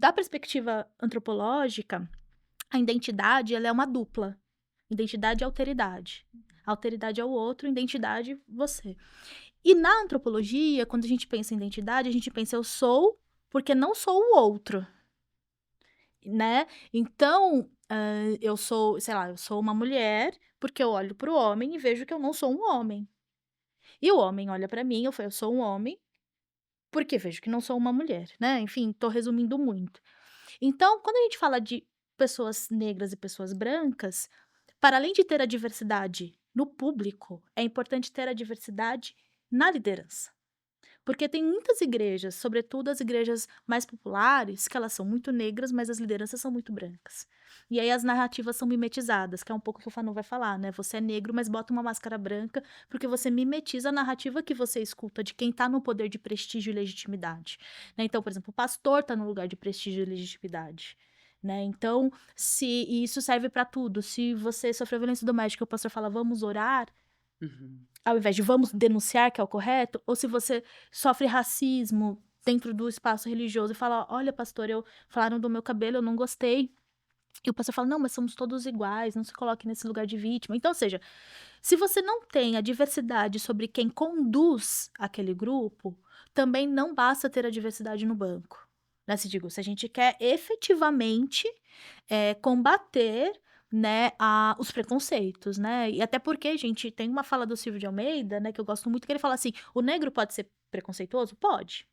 Da perspectiva antropológica, a identidade ela é uma dupla. Identidade e alteridade. Alteridade é o outro, identidade você. E na antropologia, quando a gente pensa em identidade, a gente pensa eu sou porque não sou o outro, né? Então, eu sou, sei lá, eu sou uma mulher porque eu olho para o homem e vejo que eu não sou um homem. E o homem olha para mim, eu sou um homem porque vejo que não sou uma mulher, né? Enfim, tô resumindo muito. Então, quando a gente fala de pessoas negras e pessoas brancas, para além de ter a diversidade no público, é importante ter a diversidade na liderança. Porque tem muitas igrejas, sobretudo as igrejas mais populares, que elas são muito negras, mas as lideranças são muito brancas. E aí as narrativas são mimetizadas, que é um pouco o que o Fanon vai falar, né? Você é negro, mas bota uma máscara branca, porque você mimetiza a narrativa que você escuta de quem tá no poder de prestígio e legitimidade. Né? Então, por exemplo, o pastor tá no lugar de prestígio e legitimidade. Né? Então, e isso serve para tudo. Se você sofreu violência doméstica, o pastor fala, vamos orar, Uhum. ao invés de vamos denunciar, que é o correto, ou se você sofre racismo dentro do espaço religioso e fala: "Olha, pastor, falaram do meu cabelo, eu não gostei". E o pastor fala: "Não, mas somos todos iguais, não se coloque nesse lugar de vítima". Então, ou seja, se você não tem a diversidade sobre quem conduz aquele grupo, também não basta ter a diversidade no banco. Né, se a gente quer efetivamente, combater, né, os preconceitos, né. E até porque, gente, tem uma fala do Silvio de Almeida, né, que eu gosto muito, que ele fala assim: "O negro pode ser preconceituoso? Pode.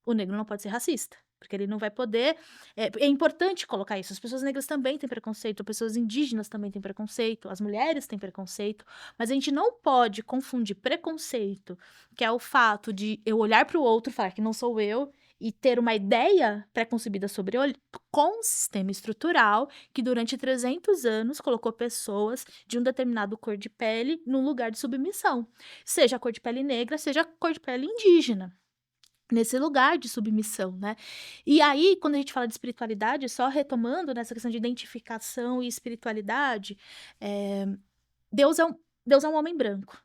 O negro não pode ser racista, porque ele não vai poder". É importante colocar isso, as pessoas negras também têm preconceito, pessoas indígenas também têm preconceito, as mulheres têm preconceito, mas a gente não pode confundir preconceito, que é o fato de eu olhar para o outro e falar que não sou eu, e ter uma ideia pré-concebida sobre com um sistema estrutural que durante 300 anos colocou pessoas de um determinado cor de pele num lugar de submissão, seja a cor de pele negra, seja a cor de pele indígena. Nesse lugar de submissão, né. E aí, quando a gente fala de espiritualidade, só retomando nessa questão de identificação e espiritualidade, eh, Deus é um homem branco,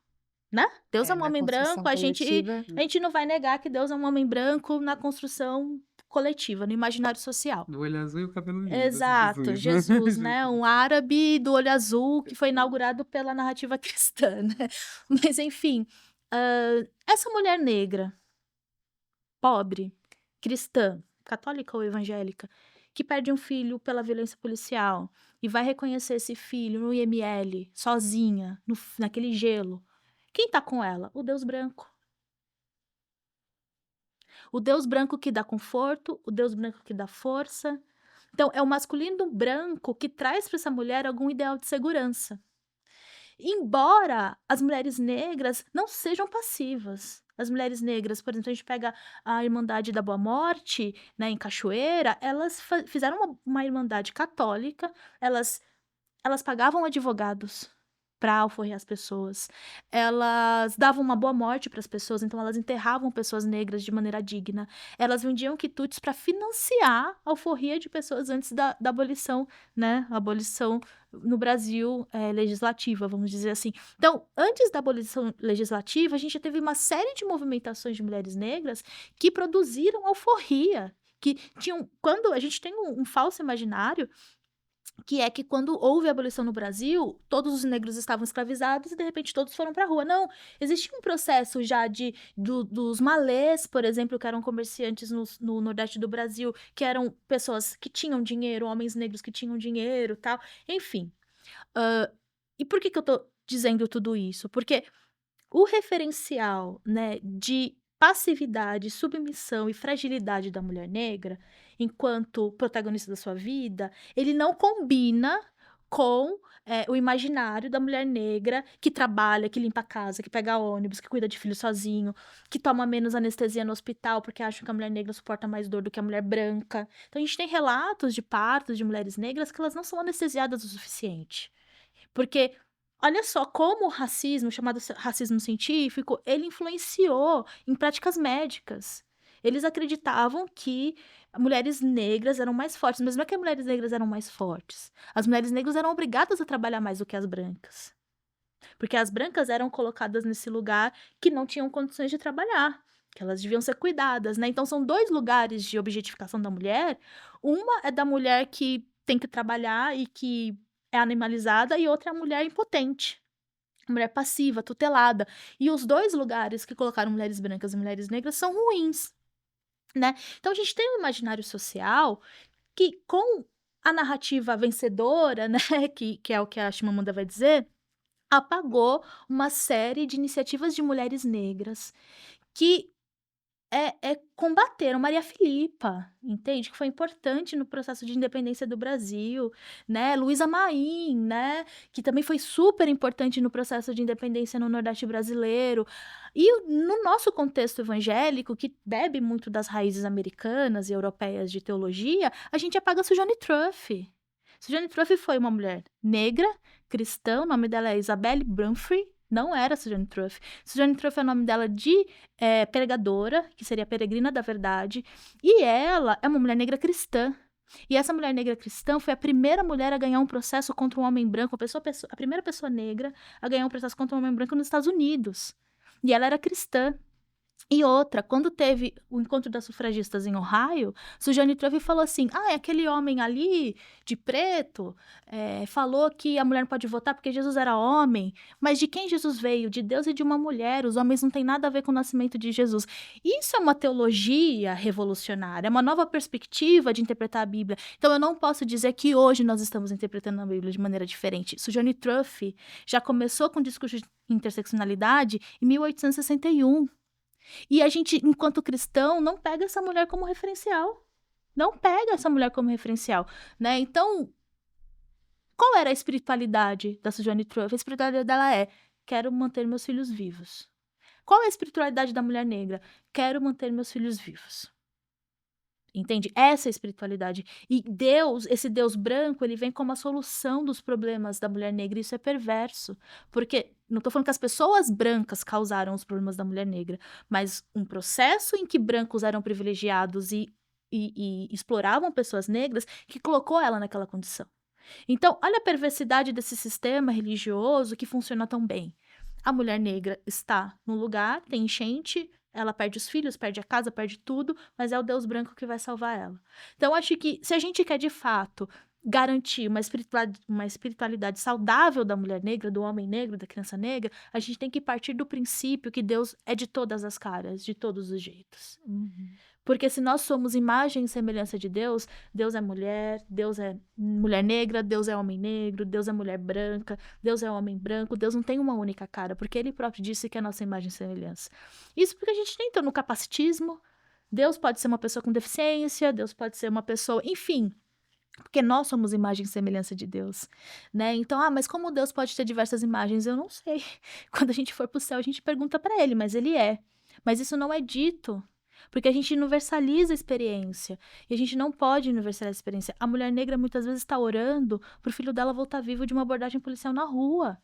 né. Deus é É, um na homem branco, construção coletiva. a gente não vai negar que Deus é um homem branco na construção coletiva, no imaginário social. Do olho azul e o cabelo liso, assim, Exato, Jesus, né. Jesus, né, Jesus. um árabe do olho azul que foi inaugurado pela narrativa cristã, né. Mas enfim, essa mulher negra pobre, cristã, católica ou evangélica, que perde um filho pela violência policial e vai reconhecer esse filho no IML, sozinha, naquele gelo. Quem tá com ela? O Deus branco. O Deus branco que dá conforto, o Deus branco que dá força. Então, é o masculino branco que traz para essa mulher algum ideal de segurança. Embora as mulheres negras não sejam passivas. As mulheres negras, por exemplo, a gente pega a Irmandade da Boa Morte, né, em Cachoeira, elas fizeram uma irmandade católica, elas elas pagavam advogados para alforriar as pessoas. Elas davam uma boa morte para as pessoas, então elas enterravam pessoas negras de maneira digna. Elas vendiam quitutes para financiar a alforria de pessoas antes da abolição, né, a abolição no Brasil, legislativa, vamos dizer assim. Então, antes da abolição legislativa, a gente já teve uma série de movimentações de mulheres negras que produziram alforria, que tinham quando a gente tem um falso imaginário que é que quando houve a abolição no Brasil, todos os negros estavam escravizados e de repente todos foram para a rua. Não, existia um processo já dos malês, por exemplo, que eram comerciantes no nordeste do Brasil, que eram pessoas que tinham dinheiro, homens negros que tinham dinheiro, tal, enfim. Hã, e por que que eu tô dizendo tudo isso? Porque o referencial, né, de passividade, submissão e fragilidade da mulher negra, enquanto protagonista da sua vida, ele não combina com, o imaginário da mulher negra que trabalha, que limpa a casa, que pega ônibus, que cuida de filho sozinho, que toma menos anestesia no hospital, porque acham que a mulher negra suporta mais dor do que a mulher branca. Então a gente tem relatos de partos de mulheres negras que elas não são anestesiadas o suficiente. Porque olha só como o racismo, chamado racismo científico, ele influenciou em práticas médicas. Eles acreditavam que mulheres negras eram mais fortes, mas não é que as mulheres negras eram mais fortes. As mulheres negras eram obrigadas a trabalhar mais do que as brancas, porque as brancas eram colocadas nesse lugar que não tinham condições de trabalhar. que elas deviam ser cuidadas, né. Então são 2 lugares de objetificação da mulher, uma é da mulher que tem que trabalhar e que é animalizada, e outra é a mulher impotente, a mulher passiva, tutelada. E os 2 lugares que colocaram mulheres brancas e mulheres negras são ruins, né. Então a gente tem um imaginário social que com a narrativa vencedora, né, que é o que a Chimamanda vai dizer, apagou uma série de iniciativas de mulheres negras que combateram Maria Filipa, entende, que foi importante no processo de independência do Brasil, né, Luísa Maim, né, que também foi super importante no processo de independência no Nordeste brasileiro. E no nosso contexto evangélico, que bebe muito das raízes americanas e europeias de teologia, a gente apaga Suzanne Truff. Suzanne Truff foi uma mulher negra, cristã, o nome dela é Isabelle Brumfree, não era Suzanne Truff. Suzanne Truff é o nome dela de pregadora, que seria peregrina da verdade, e ela é uma mulher negra cristã. E essa mulher negra cristã foi a primeira mulher a ganhar um processo contra um homem branco, a primeira pessoa negra a ganhar um processo contra um homem branco nos Estados Unidos. E ela era cristã. E outra, quando teve o encontro das sufragistas em Ohio, Suzanne Truff falou assim: "Ah, aquele homem ali, de preto, falou que a mulher não pode votar porque Jesus era homem, mas de quem Jesus veio? De Deus e de uma mulher, os homens não têm nada a ver com o nascimento de Jesus". Isso é uma teologia revolucionária, é uma nova perspectiva de interpretar a Bíblia. Então eu não posso dizer que hoje nós estamos interpretando a Bíblia de maneira diferente. Suzanne Truff já começou com o discurso de interseccionalidade em 1861. E a gente, enquanto cristão, não pega essa mulher como referencial. Não pega essa mulher como referencial, né. Então, qual era a espiritualidade da Suzanne Truff? A espiritualidade dela é: "Quero manter meus filhos vivos". Qual é a espiritualidade da mulher negra? "Quero manter meus filhos vivos". Entende? Essa é a espiritualidade. E Deus, esse Deus branco, ele vem como a solução dos problemas da mulher negra, e isso é perverso. Porque não tô falando que as pessoas brancas causaram os problemas da mulher negra, mas um processo em que brancos eram privilegiados e exploravam pessoas negras que colocou ela naquela condição. Então, olha a perversidade desse sistema religioso que funciona tão bem. A mulher negra está num lugar, tem enchente, ela perde os filhos, perde a casa, perde tudo, mas é o Deus branco que vai salvar ela. Então, acho que se a gente quer de fato garantir uma espiritualidade saudável da mulher negra, do homem negro, da criança negra, a gente tem que partir do princípio que Deus é de todas as caras, de todos os jeitos. Uhum. Porque se nós somos imagem e semelhança de Deus, Deus é mulher negra, Deus é homem negro, Deus é mulher branca, Deus é homem branco, Deus não tem uma única cara, porque ele próprio disse que é a nossa imagem e semelhança. Isso porque a gente nem entrou no capacitismo, Deus pode ser uma pessoa com deficiência, Deus pode ser uma pessoa, enfim, porque nós somos imagem e semelhança de Deus, né. Então: "Ah, mas como Deus pode ter diversas imagens?" Eu não sei. Quando a gente for para o céu, a gente pergunta para ele, mas ele é. Mas isso não é dito, porque a gente universaliza a experiência, e a gente não pode universalizar a experiência. A mulher negra muitas vezes está orando para o filho dela voltar vivo de uma abordagem policial na rua.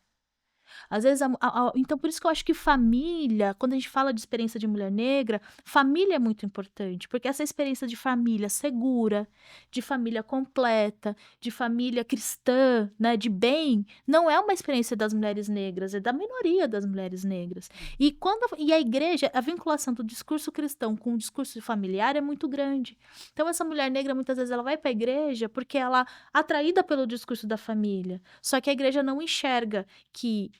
Às vezes então por isso que eu acho que família, quando a gente fala de experiência de mulher negra, família é muito importante, porque essa experiência de família segura, de família completa, de família cristã, né, de bem, não é uma experiência das mulheres negras, é da minoria das mulheres negras. E a igreja, a vinculação do discurso cristão com o discurso familiar é muito grande. Então essa mulher negra muitas vezes ela vai para a igreja porque ela atraída pelo discurso da família, só que a igreja não enxerga que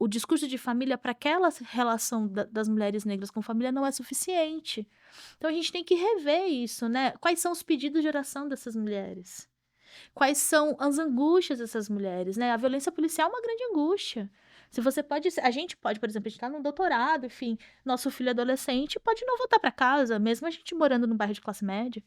o discurso de família para aquela relação das mulheres negras com família não é suficiente. Então a gente tem que rever isso, né. Quais são os pedidos de oração dessas mulheres? Quais são as angústias dessas mulheres, né. A violência policial é uma grande angústia. Se você pode a gente pode, por exemplo, a gente tá num doutorado, enfim, nosso filho adolescente pode não voltar para casa, mesmo a gente morando num bairro de classe média,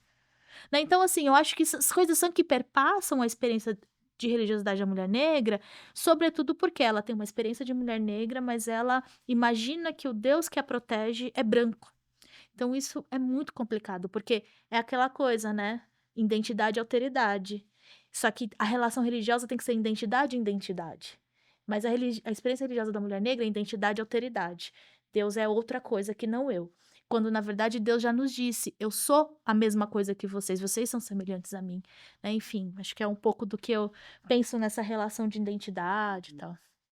né. Então, assim, eu acho que essas coisas são que perpassam a experiência de religiosidade da mulher negra, sobretudo porque ela tem uma experiência de mulher negra, mas ela imagina que o Deus que a protege é branco. Então isso é muito complicado, porque é aquela coisa, né, identidade e alteridade. Só que a relação religiosa tem que ser identidade e identidade. Mas a experiência religiosa da mulher negra é identidade e alteridade. Deus é outra coisa que não eu. Quando na verdade Deus já nos disse: "Eu sou a mesma coisa que vocês são semelhantes a mim", né, enfim, acho que é um pouco do que eu penso nessa relação de identidade e tal.